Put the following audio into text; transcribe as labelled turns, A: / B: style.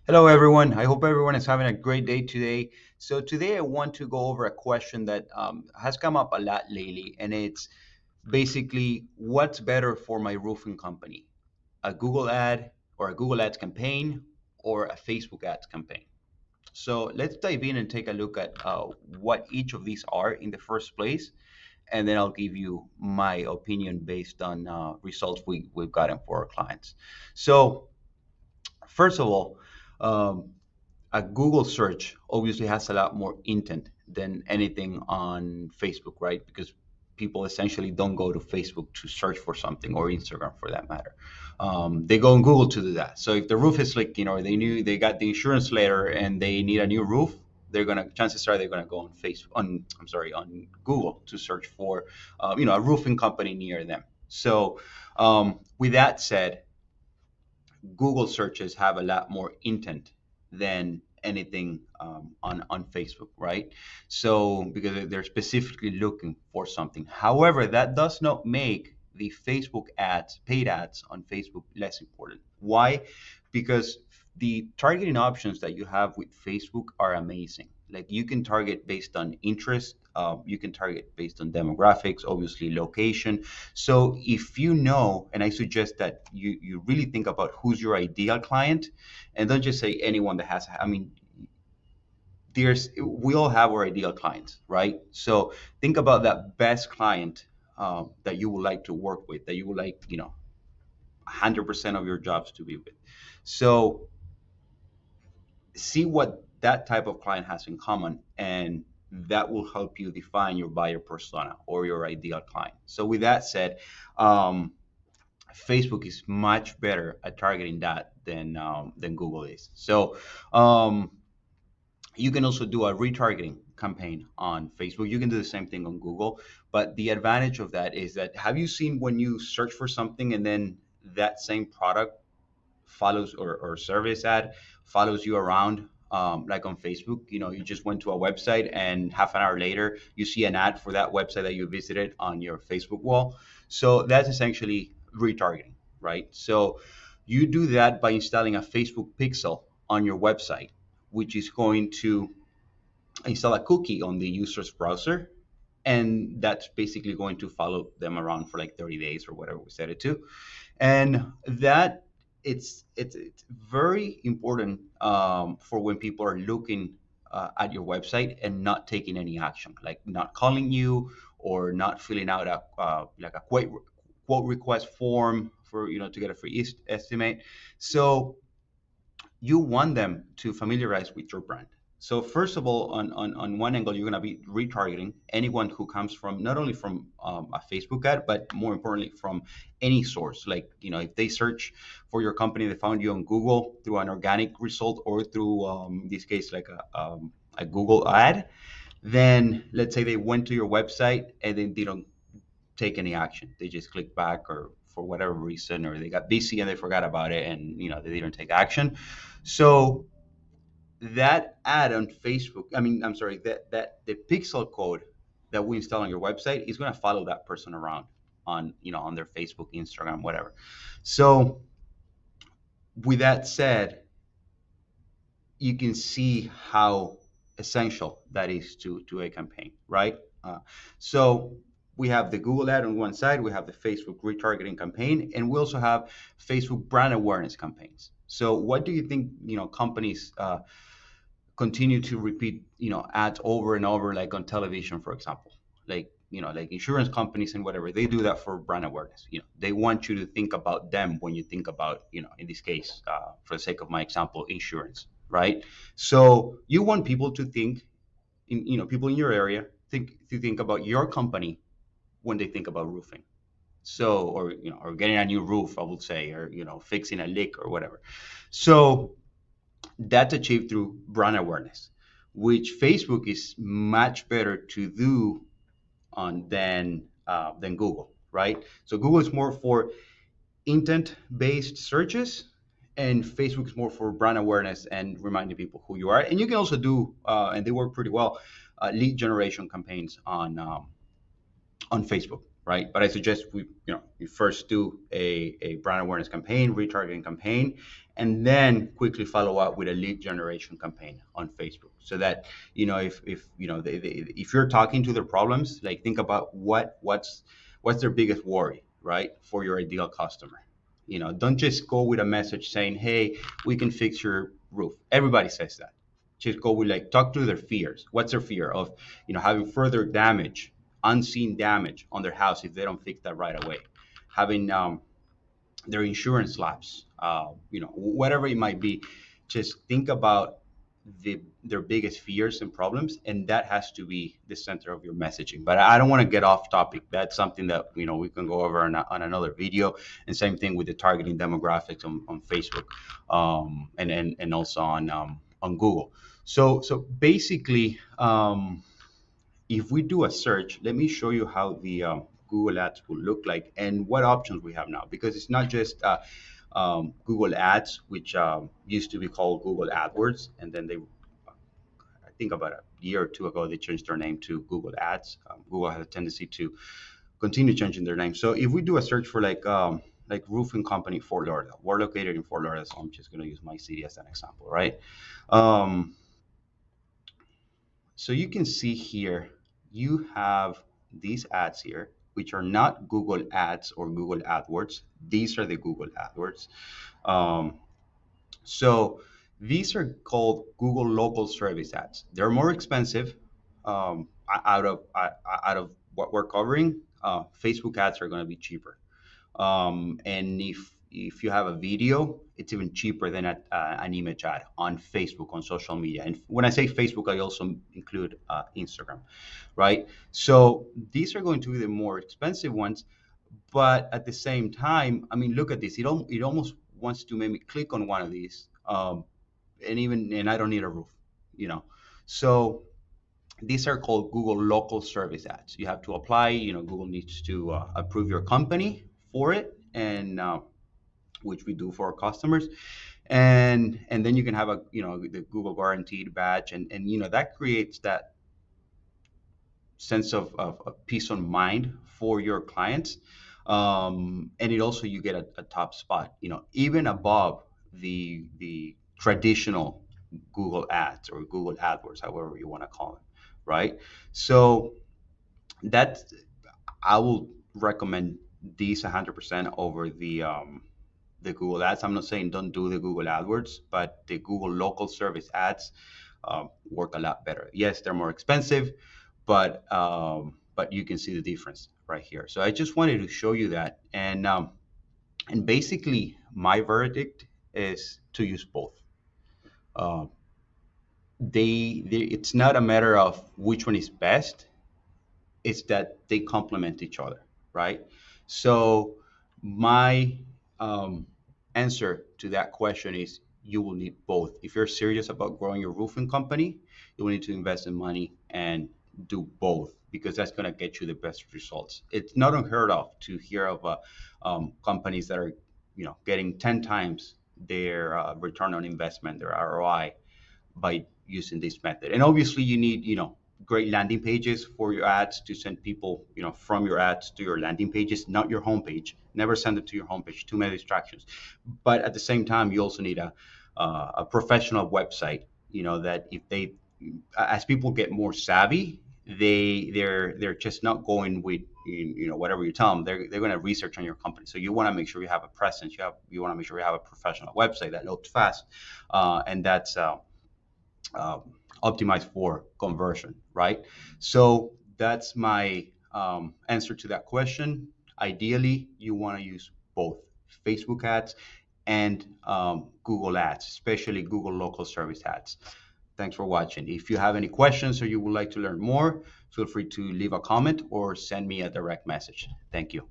A: Hello, everyone. I hope everyone is having a great day today. So, today I want to go over a question that has come up a lot lately, and it's basically what's better for my roofing company, a Google ad or a Google Ads campaign or a Facebook Ads campaign? So, let's dive in and take a look at what each of these are in the first place, and then I'll give you my opinion based on results we've gotten for our clients. So, first of all, um, a Google search obviously has a lot more intent than anything on Facebook, right? Because people essentially don't go to Facebook to search for something or Instagram for that matter. They go on Google to do that. So if the roof is leaking or they knew they got the insurance letter and they need a new roof, chances are they're gonna go on Facebook on Google to search for a roofing company near them. So with that said, Google searches have a lot more intent than anything on Facebook, right? So because they're specifically looking for something. However, that does not make the Facebook ads, paid ads on Facebook, less important. Why? Because the targeting options that you have with Facebook are amazing. Like you can target based on interest, you can target based on demographics, obviously location. So if you know, and I suggest that you really think about who's your ideal client, and don't just say anyone that has. I mean, we all have our ideal clients, right? So think about that best client that you would like to work with, that you would like, 100% of your jobs to be with. So see what that type of client has in common, and that will help you define your buyer persona or your ideal client. So with that said, Facebook is much better at targeting that than Google is. So you can also do a retargeting campaign on Facebook. You can do the same thing on Google, but the advantage of that is that, have you seen when you search for something and then that same product follows, or service ad follows you around, like on Facebook? You just went to a website and half an hour later you see an ad for that website that you visited on your Facebook wall. So that's essentially retargeting, right? So you do that by installing a Facebook pixel on your website, which is going to install a cookie on the user's browser, and that's basically going to follow them around for like 30 days or whatever we set it to. And that it's very important for when people are looking at your website and not taking any action, like not calling you or not filling out a like a quote request form for to get a free estimate. So you want them to familiarize with your brand. So first of all, on one angle, you're going to be retargeting anyone who comes from, not only from a Facebook ad, but more importantly from any source. Like, if they search for your company, they found you on Google through an organic result or through, in this case, like a Google ad, then let's say they went to your website and then they don't take any action. They just click back, or for whatever reason, or they got busy and they forgot about it, and they didn't take action. So that ad on Facebook, I'm sorry, that the pixel code that we install on your website is going to follow that person around on their Facebook, Instagram, whatever. So with that said, you can see how essential that is to a campaign, right? So we have the Google ad on one side, we have the Facebook retargeting campaign, and we also have Facebook brand awareness campaigns. So what do you think, companies continue to repeat, ads over and over, like on television, for example, like, like insurance companies and whatever, they do that for brand awareness. They want you to think about them when you think about, in this case, for the sake of my example, insurance, right? So you want people to think, people in your area think about your company when they think about roofing. So, or getting a new roof, I would say, or fixing a leak or whatever. So that's achieved through brand awareness, which Facebook is much better to do on than Google, right? So Google is more for intent-based searches, and Facebook is more for brand awareness and reminding people who you are. And you can also do, and they work pretty well, lead generation campaigns on Facebook, right? But I suggest we first do a brand awareness campaign, retargeting campaign, and then quickly follow up with a lead generation campaign on Facebook, so that if if you're talking to their problems, like think about what's their biggest worry, right, for your ideal customer. Don't just go with a message saying, hey, we can fix your roof. Everybody says that. Just go with, like, talk to their fears. What's their fear of having further damage, unseen damage on their house if they don't fix that right away, having their insurance lapse, whatever it might be. Just think about their biggest fears and problems, and that has to be the center of your messaging. But I don't want to get off topic. That's something that we can go over on another video. And same thing with the targeting demographics on Facebook, and also on Google. So basically, if we do a search, let me show you how the Google Ads will look like and what options we have now. Because it's not just Google Ads, which used to be called Google AdWords, and then I think about a year or two ago, they changed their name to Google Ads. Google has a tendency to continue changing their name. So if we do a search for like roofing company Fort Lauderdale, we're located in Fort Lauderdale, so I'm just going to use my city as an example, right? Um, so you can see here, you have these ads here, which are not Google Ads or Google AdWords. These are the Google AdWords. Um, so these are called Google Local Service Ads. They're more expensive. Out of what we're covering, Facebook ads are going to be cheaper. And if you have a video, it's even cheaper than an image ad on Facebook, on social media. And when I say Facebook, I also include Instagram, right? So these are going to be the more expensive ones, but at the same time, I mean, look at this. It almost wants to make me click on one of these, and I don't need a roof, you know. So these are called Google Local Service Ads. You have to apply. Google needs to approve your company for it, and which we do for our customers, and then you can have the Google Guaranteed badge, and that creates that sense of peace of mind for your clients. And it also, you get a top spot, even above the traditional Google Ads or Google AdWords, however you want to call it, right? So that I will recommend these 100% over the Google Ads. I'm not saying don't do the Google AdWords, but the Google Local Service Ads work a lot better. Yes, they're more expensive, but you can see the difference right here. So I just wanted to show you that, and basically my verdict is to use both. Uh, it's not a matter of which one is best. It's that they complement each other, right? So my answer to that question is you will need both. If you're serious about growing your roofing company, you will need to invest in money and do both, because that's going to get you the best results. It's not unheard of to hear of companies that are getting 10 times their return on investment, their ROI, by using this method. And obviously you need, great landing pages for your ads to send people, from your ads to your landing pages, not your homepage. Never send it to your homepage. Too many distractions. But at the same time, you also need a professional website. That if they, as people get more savvy, they're just not going with whatever you tell them. They're going to research on your company. So you want to make sure you have a presence. You want to make sure you have a professional website that loads fast, and that's uh, optimized for conversion, right? So that's my answer to that question. Ideally, you want to use both Facebook ads and Google ads, especially Google local service ads. Thanks for watching. If you have any questions or you would like to learn more, feel free to leave a comment or send me a direct message. Thank you.